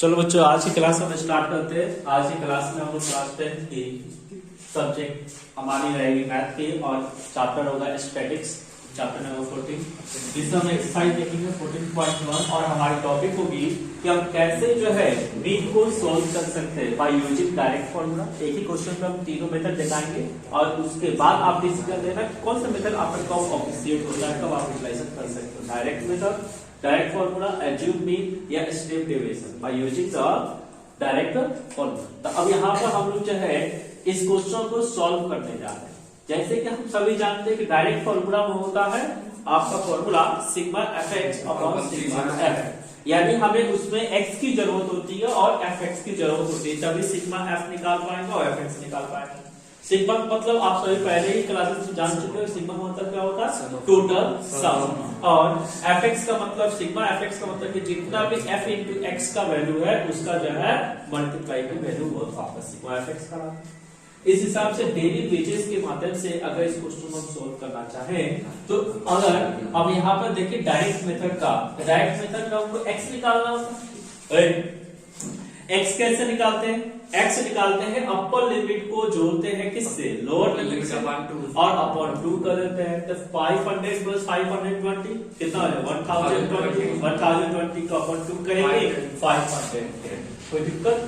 चलो बच्चों, आज की क्लास हम स्टार्ट करते हैं। आज की क्लास में हम लोग क्लास 10 की सब्जेक्ट हमारी रहेगी मैथ की और चैप्टर होगा स्टैटिक्स, चैप्टर नंबर 14। जिसमें हम एक्सरसाइज देखेंगे 14.1 और हमारी टॉपिक होगी कि हम कैसे जो है मीन को सोल्व कर सकते हैं बाय यूजिंग डायरेक्ट फॉर्मूला। एक ही क्वेश्चन में हम तीनों मेथड दिखाएंगे और उसके बाद आप डिसीजन लेना कौन सा मेथड आपका ऑफिशिएट होता है, कब आप यूटिलाइज कर सकते हो। Direct method, direct formula, assume mean या step deviation by using the direct formula. तो अब यहाँ पर हम लोग जो है इस क्वेश्चन को सॉल्व करने जा रहे हैं। जैसे कि हम सभी जानते हैं कि डायरेक्ट फॉर्मूला में होता है आपका formula sigma F x upon sigma F, यानी हमें उसमें x की जरूरत होती है और fx की जरूरत होती है, तभी सिग्मा f निकाल पाएंगे और fx निकाल पाएंगे। सिग्मा मतलब आप सभी पहले ही क्लासेस में जान चुके हो, सिग्मा का मतलब क्या होता है टोटल सम, और fx का मतलब सिग्मा fx का मतलब कि जितना भी f इंटू एक्स का वैल्यू है उसका जो है मल्टीप्लाई की वैल्यू होता है सिग्मा fx का। इस हिसाब से डेली वेजेस के माध्यम से अगर इस क्वेश्चन को हम सोल्व करना चाहें तो अगर अब यहाँ पर देखिए डायरेक्ट मेथड का हमको x निकालना होता है। x कैसे निकालते हैं? x निकालते हैं अपर लिमिट को जोड़ते हैं किससे, लोअर लिमिट से, और अपॉन 2 कर देते हैं। तो 500 प्लस 520 कितना है 1020 का अपॉन 2 करेंगे 500। कोई दिक्कत?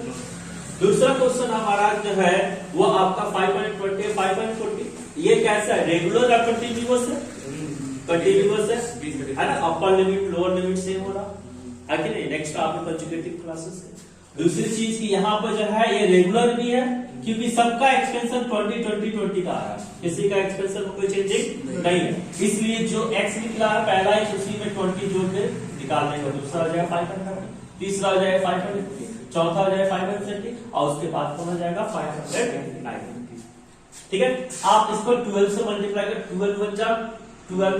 दूसरा क्वेश्चन हमारा जो है वो आपका 540 ये कैसा है, रेगुलर या कंटिन्यूअस है? कंटिन्यूअस है ना, upper limit lower limit same हो रहा है कि नहीं। नेक्स्ट आपके कंजुगेटिव क्लासेस है। दूसरी चीज की यहाँ पर जो है ये रेगुलर भी है क्योंकि सबका एक्सपेंशन 20 का आ रहा है, किसी का एक्सपेंशन में कोई चेंजिंग नहीं है, इसलिए जो x निकला है पहला ही उसी में 20 जोड़ के निकालने का। दूसरा हो जाएगा 500, तीसरा हो जाएगा 500, चौथा हो जाएगा 530 और उसके बाद कौन हो जाएगा 590। ठीक है, आप इसको 12 से मल्टीप्लाई कर, 12 जा 12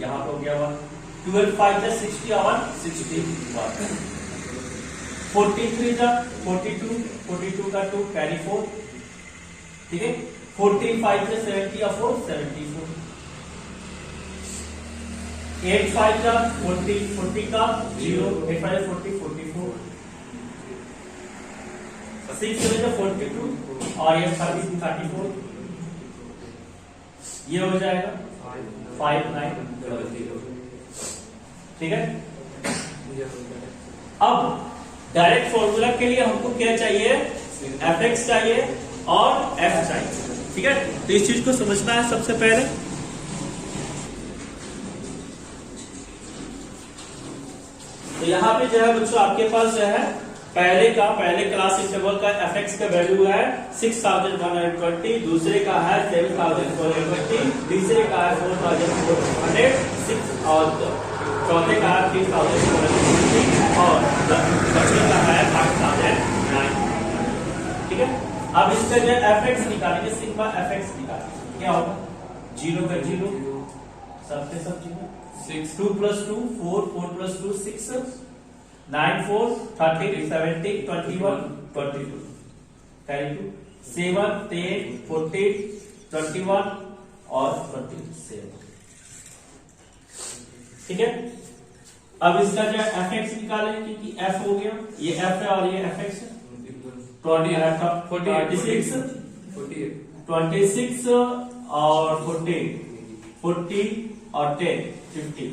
यहाँ पे हो गया 12 5 जा 60 और 61, 43 जा 42 का 2 कैरी 4। ठीक है, 14 5 जा 70 और 4 74, 8 5 जा 40 का 0, 8 5 40 44, 6 7 42 और ये 34, ये हो जाएगा 5900। ठीक है, अब डायरेक्ट फॉर्मूला के लिए हमको क्या चाहिए, fx चाहिए और f चाहिए। ठीक है, तो इस चीज को समझना है सबसे पहले। तो यहाँ पे जो है बच्चों आपके पास जो है पहले क्लास इंटरवल का fx का वैल्यू है 6120, दूसरे का है 7420, तीसरे का है 4406 और चौथे का है 3420 और बच्चे का है 5009। ठीक है, अब इसका जो fx निकालेंगे, सिग्मा fx निकालेंगे, क्या होगा 0 का 0 सबके सब 0, 6 2 + 2 4 4 + 2 6 9 4 30 70 21 22 32 7 10 14 21 और 27। ठीक है, अब इसका जो fx निकालेंगे क्योंकि f हो गया, ये f है और ये fx है। 26 और 40 और 10 50।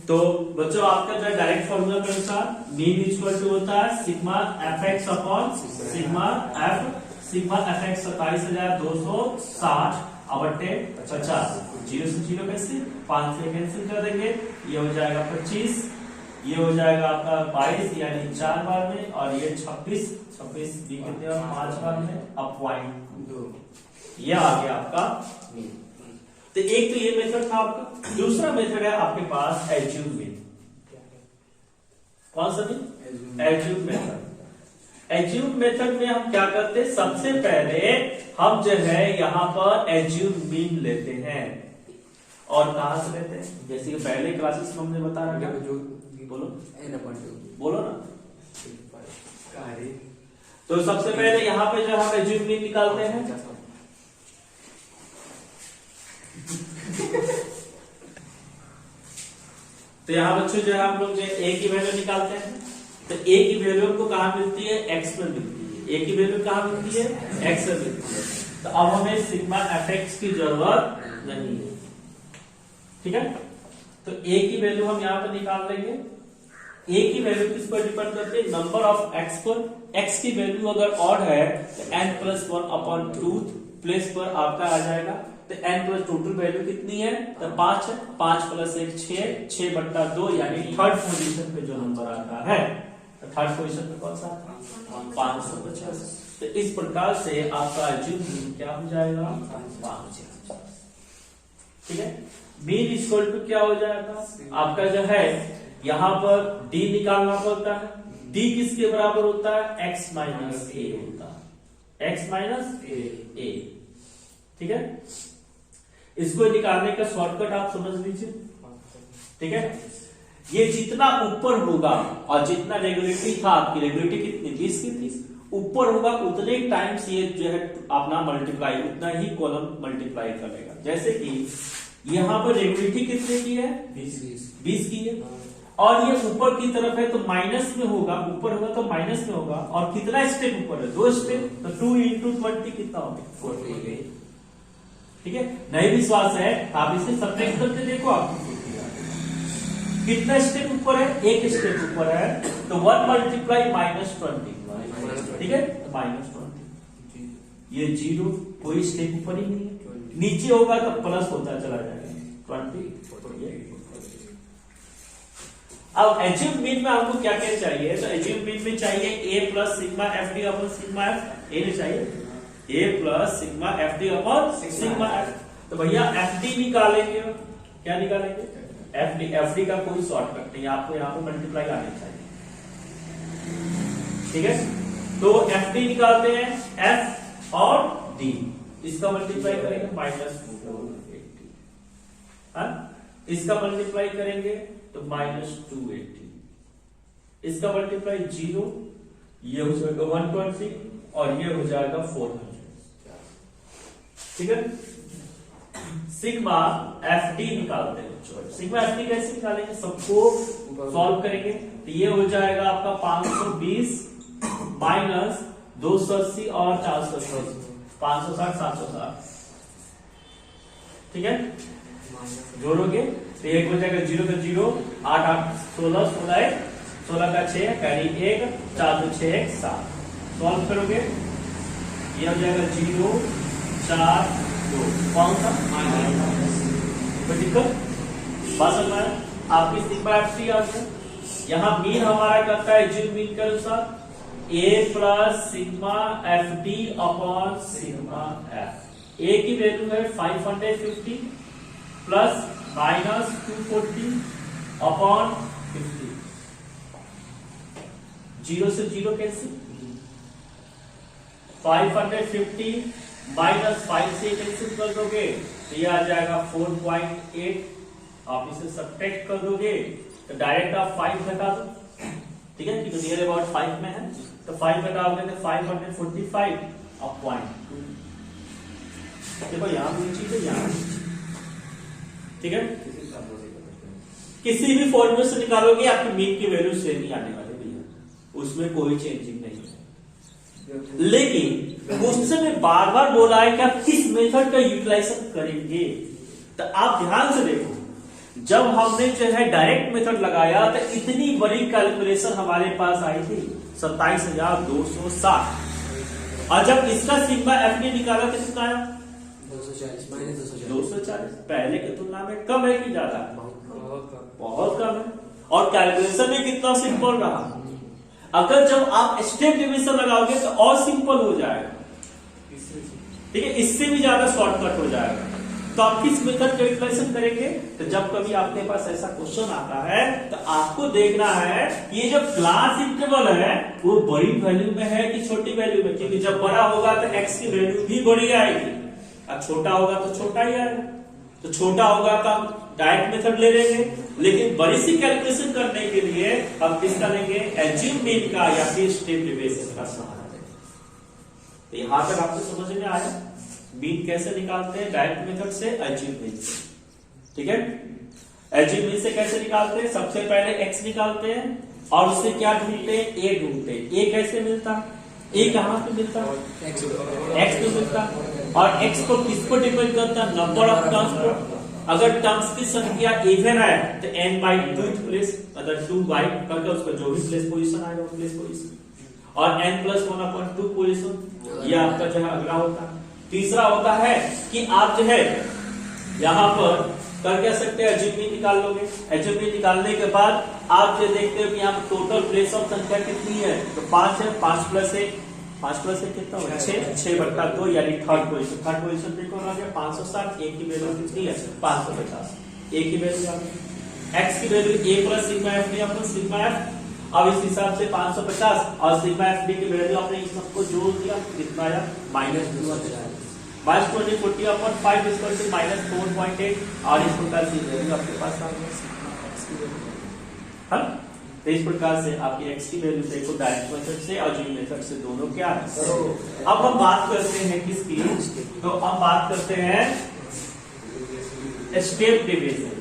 तो बच्चों आपका जो डायरेक्ट फॉर्मूला के अनुसार मीन इक्वल टू होता है sigma fx upon sigma fx 27260 बटे 50। 0 से 0 कैसे 5 से कैंसिल कर देंगे, ये हो जाएगा 25, ये हो जाएगा आपका 22 यानी 4 बार में, और ये 26 भी कितने और 5 बार में, अब पॉइंट 2, ये आ गया आपका मीन। तो एक तो ये मेथड था आपका। दूसरा मेथड है आपके पास एज्यूम मीन। कौन सा mean? Assume method. Assume method में हम क्या करते हैं, सबसे पहले हम जो है यहाँ पर एज्यूम मीन लेते हैं। और कहां से लेते हैं, जैसे कि पहले क्लासेस में हमने बता रखा, बोलो बोलो ना। तो सबसे पहले यहाँ पे जो हम एज्यूम मीन निकालते हैं, तो यहाँ बच्चों जो है हम लोग जो ए की वैल्यू निकालते हैं, तो ए की वैल्यू हमको कहाँ मिलती है, एक्स में मिलती है। ए की वैल्यू कहाँ मिलती है, एक्स में मिलती है। तो अब हमें सिग्मा एफएक्स की जरूरत नहीं है, ठीक है। तो ए की वैल्यू हम यहाँ पे निकाल लेंगे। ए की वैल्यू किस पर डिपेंड करती है, नंबर ऑफ एक्स पर। एक्स की वैल्यू अगर ऑड है तो n+1/2 प्लेस पर आपका आ जाएगा। तो n प्लस टोटल वैल्यू कितनी है, तो 5 है। 5 + 1 6, 6/2 यानी थर्ड पोजीशन पे जो नंबर आता है, तो थर्ड पोजीशन पे कौन सा आता है, 550। तो इस प्रकार से आपका एज्यूम मीन क्या हो जाएगा, 550, ठीक है। मीन इक्वल टू क्या हो जाएगा आपका जो है, यहां पर d निकालना पड़ता है। d किसके बराबर होता है, x - a होता है, x - a, ठीक है। इसको निकालने का शॉर्टकट आप समझ लीजिए, ठीक है। ये जितना ऊपर होगा और जितना रेगुलेटरी था, आपकी रेगुलेटरी कितनी 20 की 30 ऊपर होगा, उतने टाइम्स ये जो है अपना मल्टीप्लाई, उतना ही कॉलम मल्टीप्लाई करेगा। जैसे कि यहाँ पर रेगुलेटरी कितने की है, 20 की है, और ये ऊपर की तरफ है तो माइनस में होगा, ऊपर होगा तो माइनस में होगा। और कितना स्टेप ऊपर है, 2 स्टेप, तो 2 × 20 कितना होगा, 40, ठीक है। नहीं विश्वास है आप इसे सब्ट्रैक्ट करके देखो, आपको कितना स्टेप ऊपर है, 1 स्टेप ऊपर है, तो 1 × -20, ठीक है, -20। ये 0 कोई स्टेप ऊपर ही नहीं है, नीचे होगा तो प्लस होता चला जाएगा 20। अब एज्यूम मीन में आपको क्या क्या चाहिए, तो एज्यूम मीन में चाहिए a + सिग्मा FD/सिग्मा f, ये चाहिए a + सिग्मा FD/सिग्मा f। तो भैया FD निकालेंगे, क्या निकालेंगे, FD का कोई शॉर्टकट नहीं, आपको यहाँ पे मल्टीप्लाई आने चाहिए, ठीक है। तो FD निकालते हैं, F और D, इसका मल्टीप्लाई करेंगे -480, हाँ, इसका मल्टीप्लाई करेंगे तो -280, इसका मल्टीप्लाई 0, ये हो जाएगा 120 और ये हो जाएगा 400, ठीक है। सिग्मा FD निकालते हैं। सिग्मा FD कैसे निकालेंगे, सबको सॉल्व करेंगे, तो ये हो जाएगा आपका 520 - 280 और 480, 560 760, ठीक है। जोड़ोगे तो एक हो जाएगा 0 का 0, 8 8 16, 16 16 का 6 कैरी 1, 4 2 6 1 7, सॉल्व करोगे ये हो जाएगा 0 4 2, कौन सा कोई दिक्कत, बात समझ में आया। आपकी सिग्मा FD आ गया। यहाँ मीन हमारा करता है एज्यूम मीन के अनुसार a + सिग्मा FD/सिग्मा f। a की वैल्यू है 550 प्लस -240/50, 0 से 0 कैंसिल, 550 -5 से कैंसिल कर दोगे तो ये आ जाएगा 4.8। आप इसे सब्ट्रैक्ट कर दोगे तो डायरेक्ट आप 5 घटा दो, ठीक है, क्योंकि नियर अबाउट 5 में है, तो 5 घटाओगे तो 545/0.2। देखो यहाँ भी चीज है, यहाँ ठीक है। किसी भी फॉर्मूले से निकालोगे आपकी मीन की वैल्यू सेम ही आने वाली भैया, उसमें कोई चेंजिंग नहीं है। लेकिन क्वेश्चन में बार बार बोला है कि आप किस मेथड का यूटिलाइजेशन करेंगे, तो आप ध्यान से देखो, जब हमने जो है डायरेक्ट मेथड लगाया तो इतनी बड़ी कैलकुलेशन हमारे पास आई थी 27,260, और जब इसका सिग्मा FD निकाला तो कितना आया 240। पहले की तुलना में कम है कि ज्यादा, बहुत कम है, और कैलकुलेशन में कितना सिंपल रहा। अगर जब आप स्टेप डिवीजन लगाओगे तो और सिंपल हो जाएगा, ठीक है, इससे भी ज्यादा शॉर्टकट हो जाएगा। तो आप किस मेथड कैलकुलेशन करेंगे, तो जब कभी आपके पास ऐसा क्वेश्चन आता है तो आपको देखना है ये जो क्लास इंटरवल है वो बड़ी वैल्यू में है कि छोटी वैल्यू में, क्योंकि जब बड़ा होगा तो x की वैल्यू भी बड़ी आएगी, और छोटा होगा तो छोटा ही आएगा। तो छोटा होगा तो हम डायरेक्ट मेथड ले लेंगे, लेकिन बड़ी सी कैलकुलेशन करने के लिए हम किसका लेंगे, एज्यूम मीन का या फिर स्टेप डिवीजन का सहारा लेंगे। तो यहां तक आपको समझ में आया मीन कैसे निकालते हैं, डायरेक्ट मेथड से, एल्जेब्रिक मीन से। ठीक है, एल्जेब्रिक मीन से कैसे निकालते हैं, सबसे पहले एक्स निकालते हैं और उससे क्या ढूंढते हैं, ए ढूंढते हैं। ए कैसे मिलता, ए कहां पे मिलता, एक्स पे मिलता। और एक्स को किसको डिपेंड करता, नंबर ऑफ टर्म्स को। अगर टर्म्स की संख्या इवन है तो n/2 प्लेस, मतलब 2 करके उसका जो भी प्लेस पोजीशन आएगा वो प्लेस पोजीशन, और n+1/2 पोजीशन, ये आपका जो है अगला होता है। तीसरा होता है कि आप जो है यहां पर कर क्या सकते हैं, एल्जेब्रिक निकाल लोगे। एल्जेब्रिक निकालने के बाद आप जो देखते हो कि यहाँ पर टोटल प्लेस ऑफ संख्या कितनी है, तो 5 है। 5+1 कितना होगा, 6/2 यानी थर्ड पोजीशन। थर्ड पोजीशन पे कौन आ गया, 560। ए की वैल्यू कितनी है, 550। ए की वैल्यू आ गई, एक्स की value a + sigma f D upon sigma f। अब इस हिसाब से 550 और सिग्मा f डी की वैल्यू आपने इन सबको जोड़ दिया, कितना आया, -2 आ जाएगा। -20 40/5 = -4.8। और इस प्रकार से वैल्यू आपके पास आ गई x की वैल्यू। हाँ, तो इस प्रकार से आपकी x की वैल्यू देखो डायरेक्ट मेथड से और एल्जेब्रिक मेथड से दोनों क्या है। अब हम बात करते हैं किसकी, तो हम बात करते हैं स्टेप डिवीजन।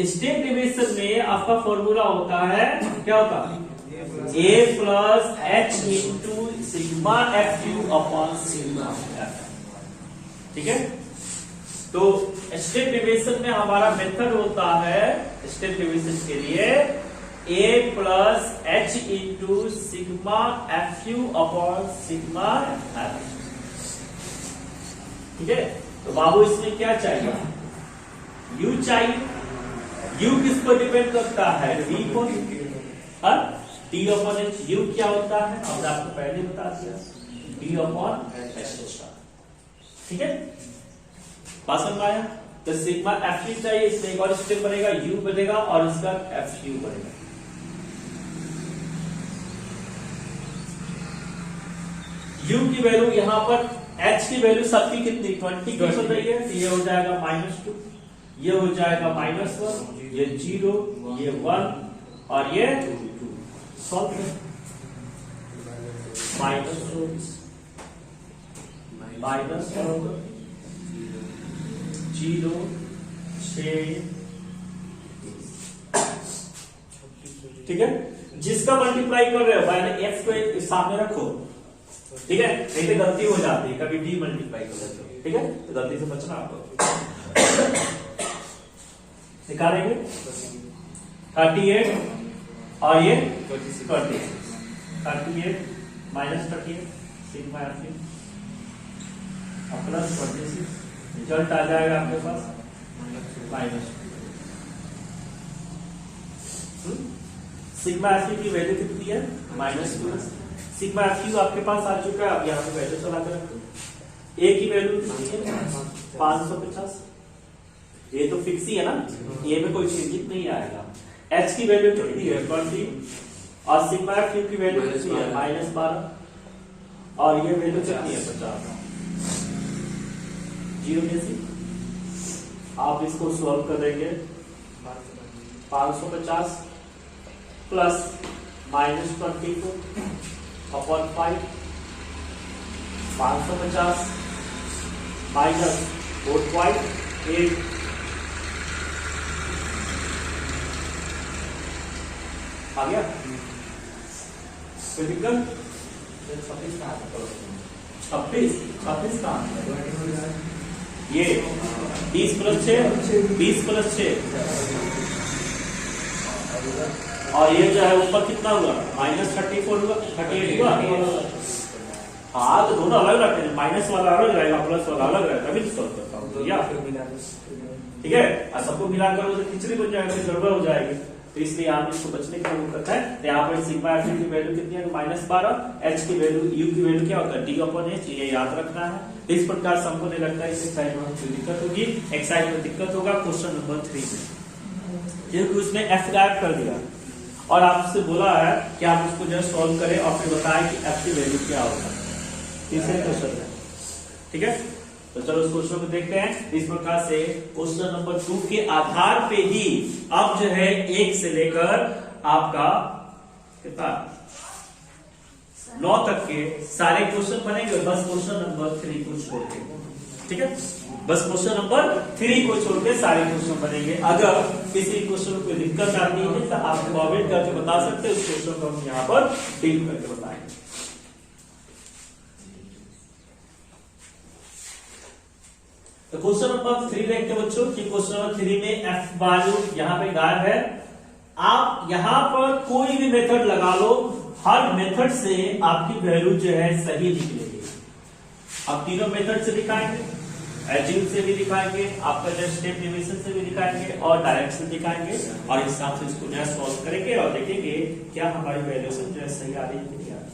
स्टेप डिवीजन में आपका फॉर्मूला होता है, क्या होता है, a + h × sigma f³ upon sigma f। ठीक है, तो स्टेप डिवीजन में हमारा मेथड होता है, स्टेप डिवीजन के लिए a + h × sigma f³ upon sigma f। ठीक है, तो बाबू इसमें क्या चाहिए, u चाहिए। u किस पर डिपेंड करता है, v पर। d/h u क्या होता है, हमने आपको पहले बता दिया, d/h। ठीक है, बात समझ आया। तो सिग्मा f³ चाहिए, इसमें एक और स्टेप बनेगा, u बनेगा और इसका f³ बनेगा। u की वैल्यू यहां पर, h की वैल्यू सबकी कितनी 20 की चल रही है, तो ये हो जाएगा -2, ये हो जाएगा -1, ये 0, ये 1 और ये 2। सॉल्व है, -24 -0 6। ठीक है, जिसका मल्टीप्लाई कर रहे हो पहले एक्स को सामने रखो। ठीक है, नहीं तो गलती हो जाती है, कभी डी मल्टीप्लाई कर देते हो। ठीक है, तो गलती से बचना आपको। निकालेंगे 38 और ये 38 -38 सिग्मा f³ प्लस 26, रिजल्ट आ जाएगा आपके पास -2। सिग्मा f³ की वैल्यू कितनी है, -2। सिग्मा f³ आपके पास आ चुका है, अब यहाँ पे वैल्यू चला कर रखो। a की वैल्यू कितनी है, 550। ये तो फिक्स ही है ना, ये में कोई चेंज नहीं आएगा। h की वैल्यू कितनी है, 20 और सिग्मा f³ की वैल्यू कितनी है, -12 और ये वैल्यू कितनी है, 50। 0 में से आप इसको सॉल्व कर देंगे, 550 प्लस -24 अपॉन 5, 550 माइनस 4.8 आ गया। कोई दिक्कत, 26 का ये 20 + 6 और ये जो है ऊपर कितना हुआ, -34 हुआ, 38 हुआ। हाँ, तो दोनों अलग रखते हैं, माइनस वाला अलग रहेगा, प्लस वाला अलग रहेगा, तभी तो सॉल्व करता हूँ। ठीक है, और सबको मिलाकर तो खिचड़ी बन जाएगा, गड़बड़ हो जाएगी। तो इसलिए आप इसको बचने का वो करता है। तो यहाँ पर सिग्मा f की वैल्यू कितनी है, -12। h की वैल्यू, u की वैल्यू क्या होता है, d/h, ये याद रखना है। इस प्रकार से हमको नहीं लगता है इस एक्सरसाइज में कोई दिक्कत होगी। एक्सरसाइज में दिक्कत होगा क्वेश्चन नंबर 3 में, क्योंकि उसने f गायब कर दिया और आपसे बोला है कि आप उसको जो सॉल्व करें और फिर बताएं कि f की वैल्यू क्या होगा। तीसरे क्वेश्चन है, ठीक है। तो चलो इस क्वेश्चन को देखते हैं। इस प्रकार से क्वेश्चन नंबर 2 के आधार पे ही अब जो है 1 से लेकर आपका कितना 9 तक के सारे क्वेश्चन बनेंगे, बस क्वेश्चन नंबर 3 को छोड़ के, ठीक है, बस क्वेश्चन नंबर 3 को छोड़ के सारे क्वेश्चन बनेंगे। अगर किसी क्वेश्चन में कोई दिक्कत आती है तो आप कमेंट करके बता सकते हैं, उस क्वेश्चन को हम यहाँ पर डील करके बताएंगे। तो क्वेश्चन नंबर 3 देखते हैं बच्चों कि क्वेश्चन नंबर 3 में एफ वैल्यू यहाँ पे गायब है। आप यहाँ पर कोई भी मेथड लगा लो, हर मेथड से आपकी वैल्यू जो है सही निकलेगी। आप तीनों मेथड से दिखाएंगे, एज्यूम से भी दिखाएंगे, आपका जो स्टेप डिवीजन से भी दिखाएंगे और डायरेक्ट से दिखाएंगे, और इस हिसाब से इसको जो है सॉल्व करेंगे और देखेंगे क्या हमारी वैल्यूएशन जो है सही आ रही है नहीं आ रही।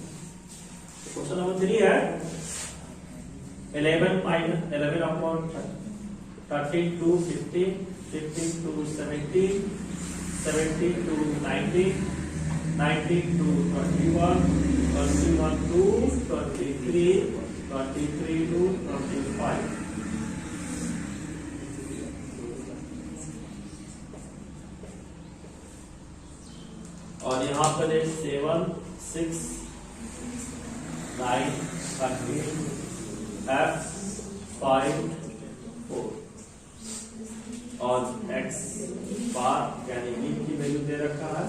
क्वेश्चन नंबर 3 है 11 upon 13 to 15, 15 to 17, 17 to 19, 19 to 21, 21 to 23, 23 to 25। और यहाँ पर है 7, 6, 9, 13, F, 5, 4 और x बार यानी v की वैल्यू दे रखा है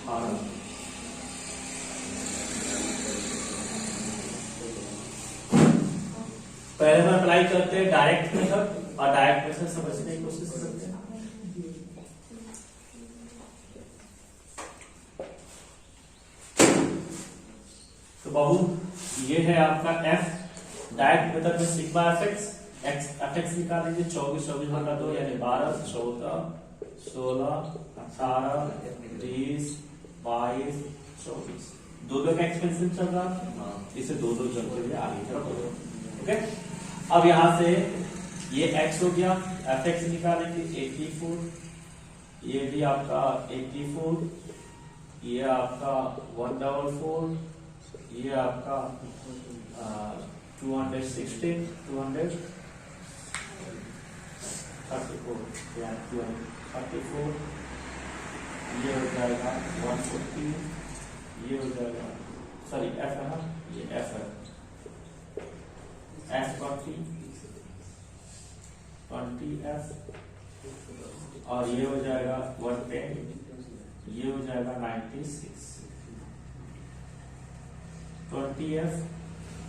18। पहले हम अप्लाई करते हैं डायरेक्ट मेथड, और डायरेक्ट मेथड समझने की कोशिश करते हैं। तो बहु ये है आपका f, डायरेक्ट मेथड में सिग्मा एफ एक्स निकालेंगे, 24 24 बटा 2 यानी 12, 14, 16, 18, 20, 22, 24। दो का एक्सपेंशन चल रहा, इसे दो चलते हुए आगे चलो। ओके, अब यहां से ये x हो गया, एफ एक्स निकालेंगे 84, ये भी आपका 84, ये आपका 144, ये आपका 216, 234, 34, ये हो जाएगा 140, ये हो जाएगा, सॉरी एफ है ना, ये एफ है, F20 20F, और ये हो जाएगा 110, ये हो जाएगा 96, 20F,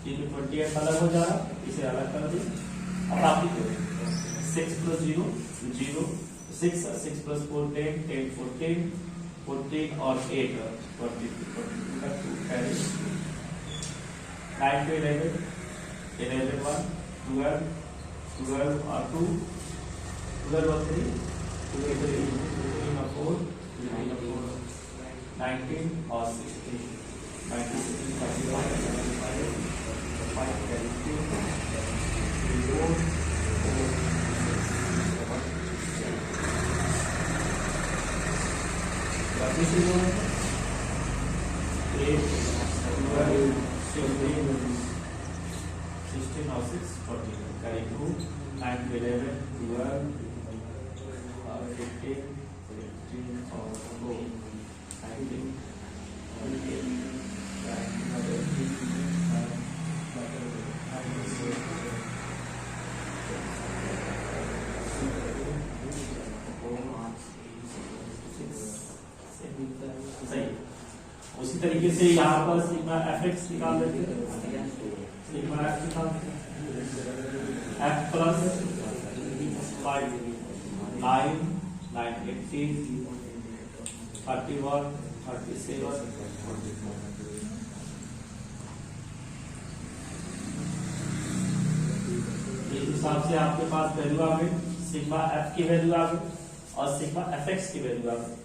क्योंकि 20F अलग हो जा रहा, इसे अलग कर दी। अब आप 6 + 0 0, 6 6 + 4 10, 10 14, 14 और 8 22 का 2 कैरी, 9 to 11, 11 1 12, 12 और 2, 12 और 3, 3 और 4, 3 और 4, 19 और 16, 19 35 75 5 carry 2, 3 4 16 और 6 14 carry 2, 9 to 11, 12, 15, 16 और 4, 19, 28, 9 उसी तरीके से यहाँ पर सिग्मा एफ एक्स निकाल लेते हैं, सिग्मा एफ निकाल एफ प्लस 5 9 9 18 31 37 इस हिसाब से आपके पास वैल्यू आ गई, सिग्मा एफ की वैल्यू आ गई और सिग्मा एफ एक्स की वैल्यू आ गई।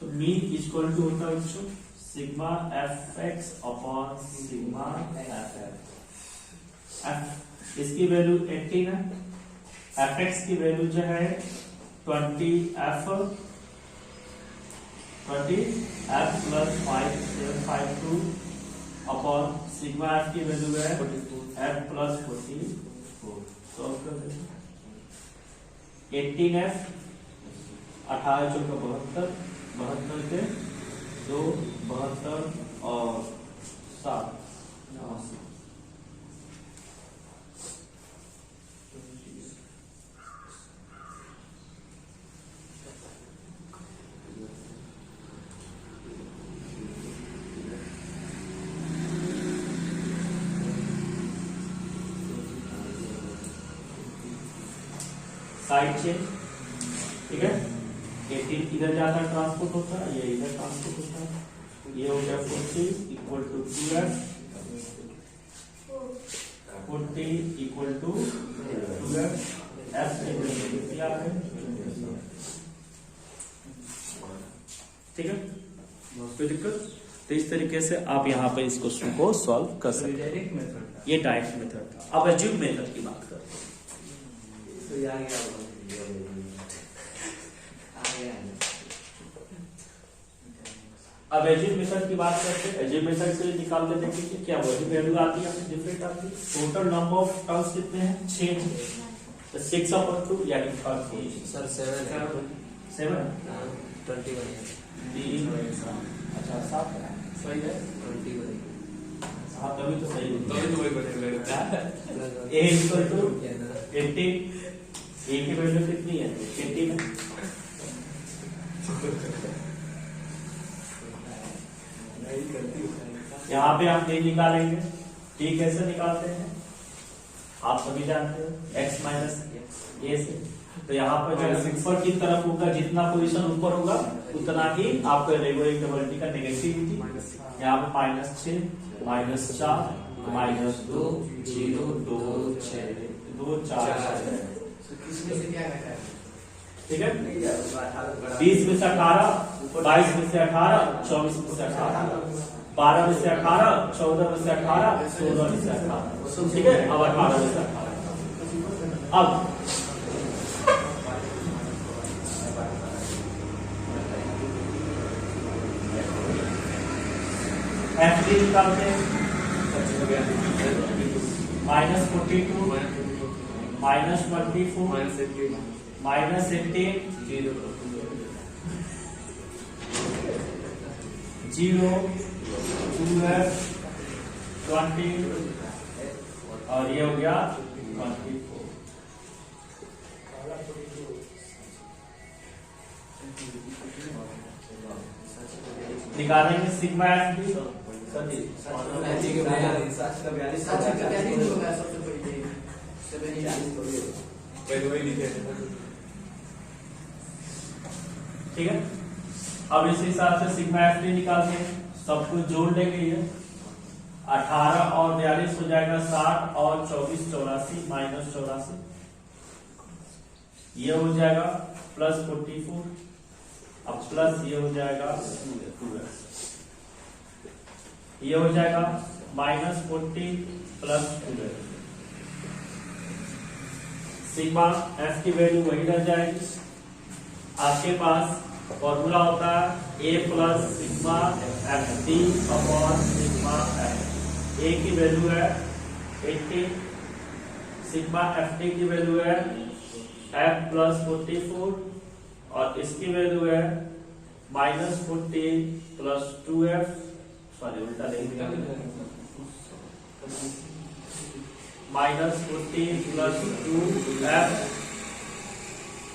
तो मीन इक्वल टू होता है बच्चों sigma F x upon sigma F F, इसकी वैल्यू 18 है, एफ एक्स की वैल्यू जो है 20 F plus 5752 upon sigma F की वैल्यू है एफ प्लस 44। सॉल्व कर देते 18 एफ 18 चौका 72, 72 के 2 72 और 7 साइड चेंज, ठीक है। 18 इधर जाकर ट्रांसपोर्ट होता है, ये इधर ट्रांसपोर्ट होता है, ये हो गया 40 equal to 2f, 40 equal to 2f, f कितनी आ गई, ठीक है। कोई दिक्कत? तो इस तरीके से आप यहाँ पे इस क्वेश्चन को सॉल्व कर सकते हैं। ये डायरेक्ट मेथड था। अब एज्यूम मेथड की बात करते हैं। अब एज्यूम मेथड की बात करते हैं। एज्यूम मेथड से निकाल के देखेंगे क्या वही वैल्यू आती है, डिफरेंट आती है। टोटल नंबर ऑफ टर्म्स कितने हैं, 6। तो 6 अपॉन 2 यानी 30 सर 7 7 21 अच्छा 7 सही है 21 हाँ तभी तो सही तभी तो वही बनेगा। a इक्वल टू 18, a की वैल्यू कितनी है 18 है। यहाँ पे हम d निकालेंगे। d कैसे निकालते हैं आप सभी जानते हो, x माइनस a से। तो यहाँ पर जो ऊपर की तरफ होगा, जितना पोजीशन ऊपर होगा उतना ही आपका रेगुलरिटी का नेगेटिविटी। यहाँ पे -6 -4 -2 0 2 6 2 4 किसमें से क्या घटा है? ठीक है। 20 में से 18, 22 में से 18, 24 में से 18, 12 में से 18, 14 में से 18, 16 में से 18, ठीक है। अब 18 में से 18 अब FD निकालते हैं। -42 -24 -18 0 2f 20 और ये हो गया 24। निकालेंगे सिग्मा एफ डी। ठीक है। अब इस हिसाब से सिग्मा एफ डी निकालते हैं, सब कुछ जोड़ लेंगे। ये 18 और 42 हो जाएगा 60 और 24 84 -84, ये हो जाएगा +44। अब प्लस ये हो जाएगा 2x, ये हो जाएगा -40 + 2x। सिग्मा एफ की वैल्यू वही रह जाएगी। आपके पास फॉर्मूला होता है a + sigma FD upon sigma f। a की वैल्यू है 80, सिग्मा FD की वैल्यू है f + 44 और इसकी वैल्यू है -40 + 2f, सॉरी उल्टा लिख दिया, -40 + 2f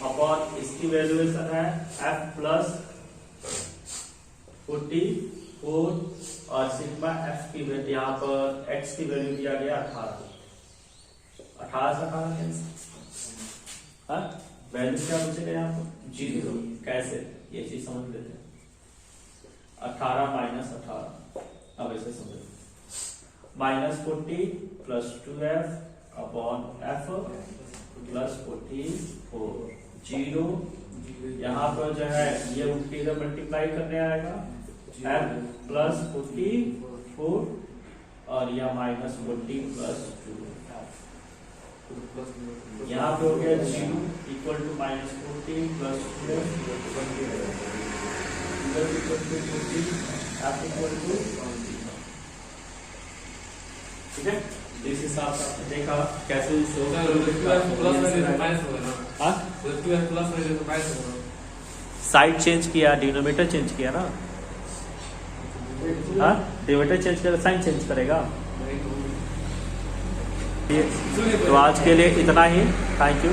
अपॉन इसकी वैल्यूएशन है f + 44 और सिग्मा f की वैल्यू, यहाँ पर x की वैल्यू दिया गया 18 से 18 कैंसिल, वैल्यू क्या बचेगा यहाँ पर 0। कैसे, ये चीज समझ लेते हैं। 18 - 18, अब ऐसे समझो, -40 + 2f अपॉन f + 44 0। यहाँ पर जो है ये उल्टी से मल्टीप्लाई करने आएगा f + 44 और यह -40 + 2। यहाँ पे हो गया 0 equal to -40 + 2f equal to 20। ठीक है। इस हिसाब से आपने देखा कैसे साइड चेंज किया, डिनोमिनेटर चेंज किया ना। हाँ, डिनोमिनेटर चेंज करेगा, साइन चेंज करेगा। वही तो। तो आज के लिए इतना ही, थैंक यू।